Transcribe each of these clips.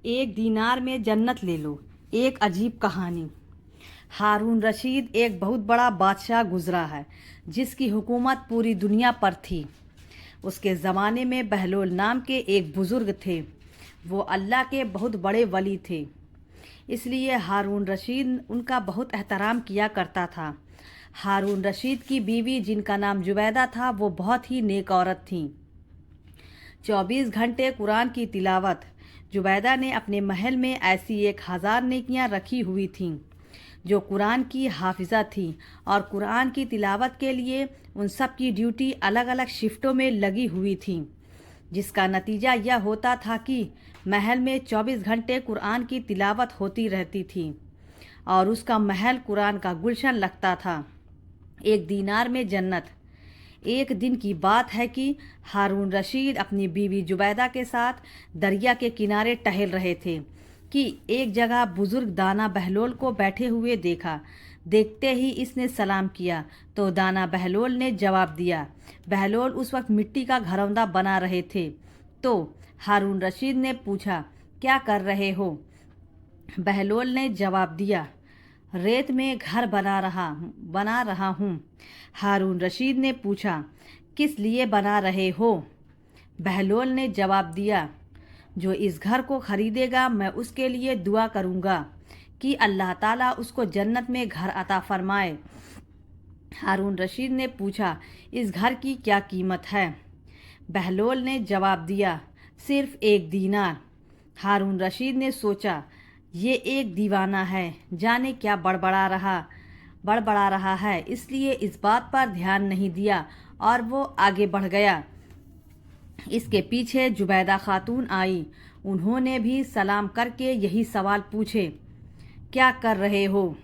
एक दीनार में जन्नत ले लो। एक अजीब कहानी। हारून रशीद एक बहुत बड़ा बादशाह गुजरा है जिसकी हुकूमत पूरी दुनिया पर थी। उसके ज़माने में बहलोल नाम के एक बुज़ुर्ग थे। वो अल्लाह के बहुत बड़े वली थे, इसलिए हारून रशीद उनका बहुत एहतराम किया करता था। हारून रशीद की बीवी, जिनका नाम जुबैदा था, वो बहुत ही नेक औरत थीं। 24 घंटे कुरान की तिलावत। जुबैदा ने अपने महल में ऐसी 1000 नेकियां रखी हुई थीं जो कुरान की हाफिज़ा थीं, और कुरान की तिलावत के लिए उन सब की ड्यूटी अलग अलग शिफ्टों में लगी हुई थी, जिसका नतीजा यह होता था कि महल में 24 घंटे कुरान की तिलावत होती रहती थी और उसका महल कुरान का गुलशन लगता था। एक दीनार में जन्नत। एक दिन की बात है कि हारून रशीद अपनी बीवी जुबैदा के साथ दरिया के किनारे टहल रहे थे कि एक जगह बुजुर्ग दाना बहलोल को बैठे हुए देखा। देखते ही इसने सलाम किया तो दाना बहलोल ने जवाब दिया। बहलोल उस वक्त मिट्टी का घरौंदा बना रहे थे, तो हारून रशीद ने पूछा, क्या कर रहे हो? बहलोल ने जवाब दिया, रेत में घर बना रहा हूँ। हारून रशीद ने पूछा, किस लिए बना रहे हो? बहलोल ने जवाब दिया, जो इस घर को खरीदेगा मैं उसके लिए दुआ करूँगा कि अल्लाह ताला उसको जन्नत में घर अता फरमाए। हारून रशीद ने पूछा, इस घर की क्या कीमत है? बहलोल ने जवाब दिया, सिर्फ 1 दीनार। हारून रशीद ने सोचा, ये एक दीवाना है, जाने क्या बड़बड़ा रहा है, इसलिए इस बात पर ध्यान नहीं दिया और वो आगे बढ़ गया। इसके पीछे जुबैदा खातून आई। उन्होंने भी सलाम करके यही सवाल पूछे, क्या कर रहे हो?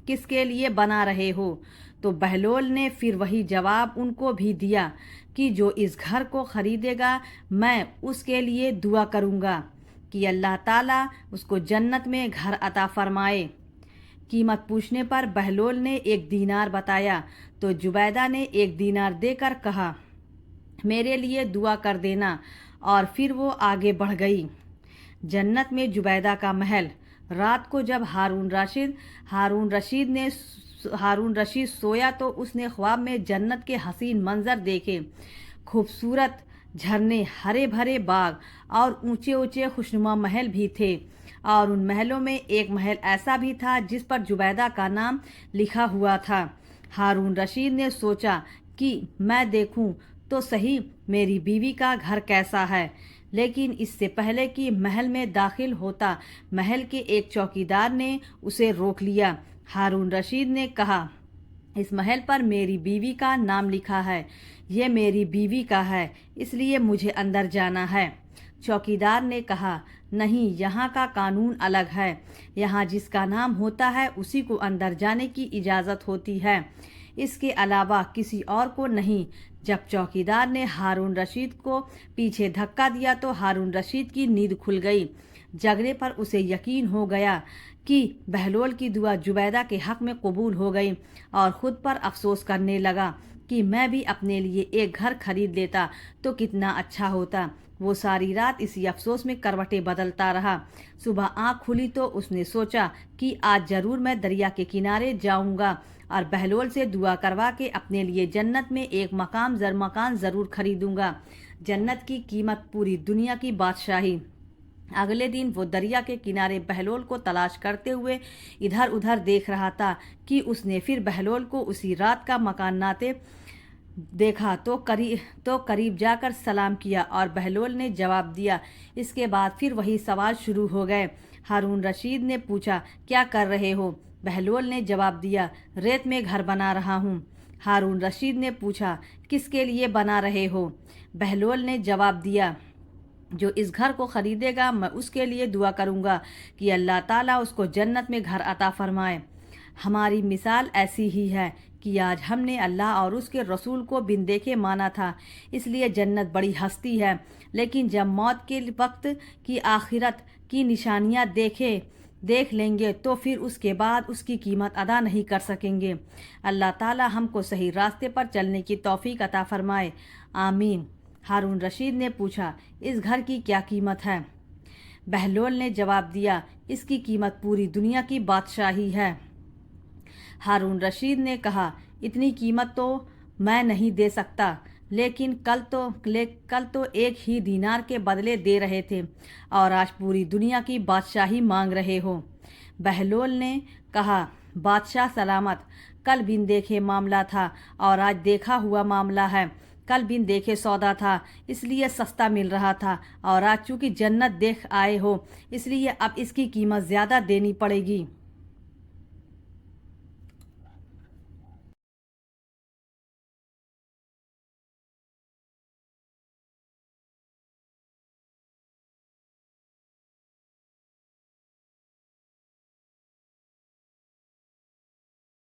किसके लिए बना रहे हो? तो बहलोल ने फिर वही जवाब उनको भी दिया कि जो इस घर को खरीदेगा मैं उसके लिए दुआ करूँगा कि अल्लाह ताला उसको जन्नत में घर अता फरमाए। कीमत पूछने पर बहलोल ने 1 दीनार बताया तो जुबैदा ने 1 दीनार देकर कहा, मेरे लिए दुआ कर देना, और फिर वो आगे बढ़ गई। जन्नत में जुबैदा का महल। रात को जब हारून रशीद सोया तो उसने ख्वाब में जन्नत के हसीन मंजर देखे। खूबसूरत झरने, हरे भरे बाग और ऊंचे ऊंचे खुशनुमा महल भी थे, और उन महलों में एक महल ऐसा भी था जिस पर जुबैदा का नाम लिखा हुआ था। हारून रशीद ने सोचा कि मैं देखूं तो सही मेरी बीवी का घर कैसा है, लेकिन इससे पहले कि महल में दाखिल होता, महल के एक चौकीदार ने उसे रोक लिया। हारून रशीद ने कहा, इस महल पर मेरी बीवी का नाम लिखा है, ये मेरी बीवी का है, इसलिए मुझे अंदर जाना है। चौकीदार ने कहा, नहीं, यहाँ का कानून अलग है, यहाँ जिसका नाम होता है उसी को अंदर जाने की इजाज़त होती है, इसके अलावा किसी और को नहीं। जब चौकीदार ने हारून रशीद को पीछे धक्का दिया तो हारून रशीद की नींद खुल गई। जगने पर उसे यकीन हो गया कि बहलोल की दुआ जुबैदा के हक में कबूल हो गई, और ख़ुद पर अफसोस करने लगा कि मैं भी अपने लिए एक घर खरीद लेता तो कितना अच्छा होता। वो सारी रात इसी अफसोस में करवटें बदलता रहा। सुबह आँख खुली तो उसने सोचा कि आज ज़रूर मैं दरिया के किनारे जाऊंगा और बहलोल से दुआ करवा के अपने लिए जन्नत में एक मकान ज़रूर खरीदूंगा। जन्नत की कीमत पूरी दुनिया की बादशाही। अगले दिन वो दरिया के किनारे बहलोल को तलाश करते हुए इधर उधर देख रहा था कि उसने फिर बहलोल को उसी रात का मकान नाते देखा तो करीब जाकर सलाम किया और बहलोल ने जवाब दिया। इसके बाद फिर वही सवाल शुरू हो गए। हारून रशीद ने पूछा, क्या कर रहे हो? बहलोल ने जवाब दिया, रेत में घर बना रहा हूँ। हारून रशीद ने पूछा, किसके लिए बना रहे हो? बहलोल ने जवाब दिया, जो इस घर को खरीदेगा मैं उसके लिए दुआ करूँगा कि अल्लाह ताला उसको जन्नत में घर अता फरमाए। हमारी मिसाल ऐसी ही है कि आज हमने अल्लाह और उसके रसूल को बिन देखे माना था, इसलिए जन्नत बड़ी हस्ती है, लेकिन जब मौत के वक्त की आखिरत की निशानियां देख लेंगे तो फिर उसके बाद उसकी कीमत अदा नहीं कर सकेंगे। अल्लाह ताला हमको सही रास्ते पर चलने की तौफीक अता फरमाए, आमीन। हारून रशीद ने पूछा, इस घर की क्या कीमत है? बहलोल ने जवाब दिया, इसकी कीमत पूरी दुनिया की बादशाही है। हारून रशीद ने कहा, इतनी कीमत तो मैं नहीं दे सकता, लेकिन कल तो एक ही दीनार के बदले दे रहे थे और आज पूरी दुनिया की बादशाही मांग रहे हो। बहलोल ने कहा, बादशाह सलामत, कल बिन देखे मामला था और आज देखा हुआ मामला है। कल बिन देखे सौदा था, इसलिए सस्ता मिल रहा था, और आज चूंकि जन्नत देख आए हो, इसलिए अब इसकी कीमत ज़्यादा देनी पड़ेगी।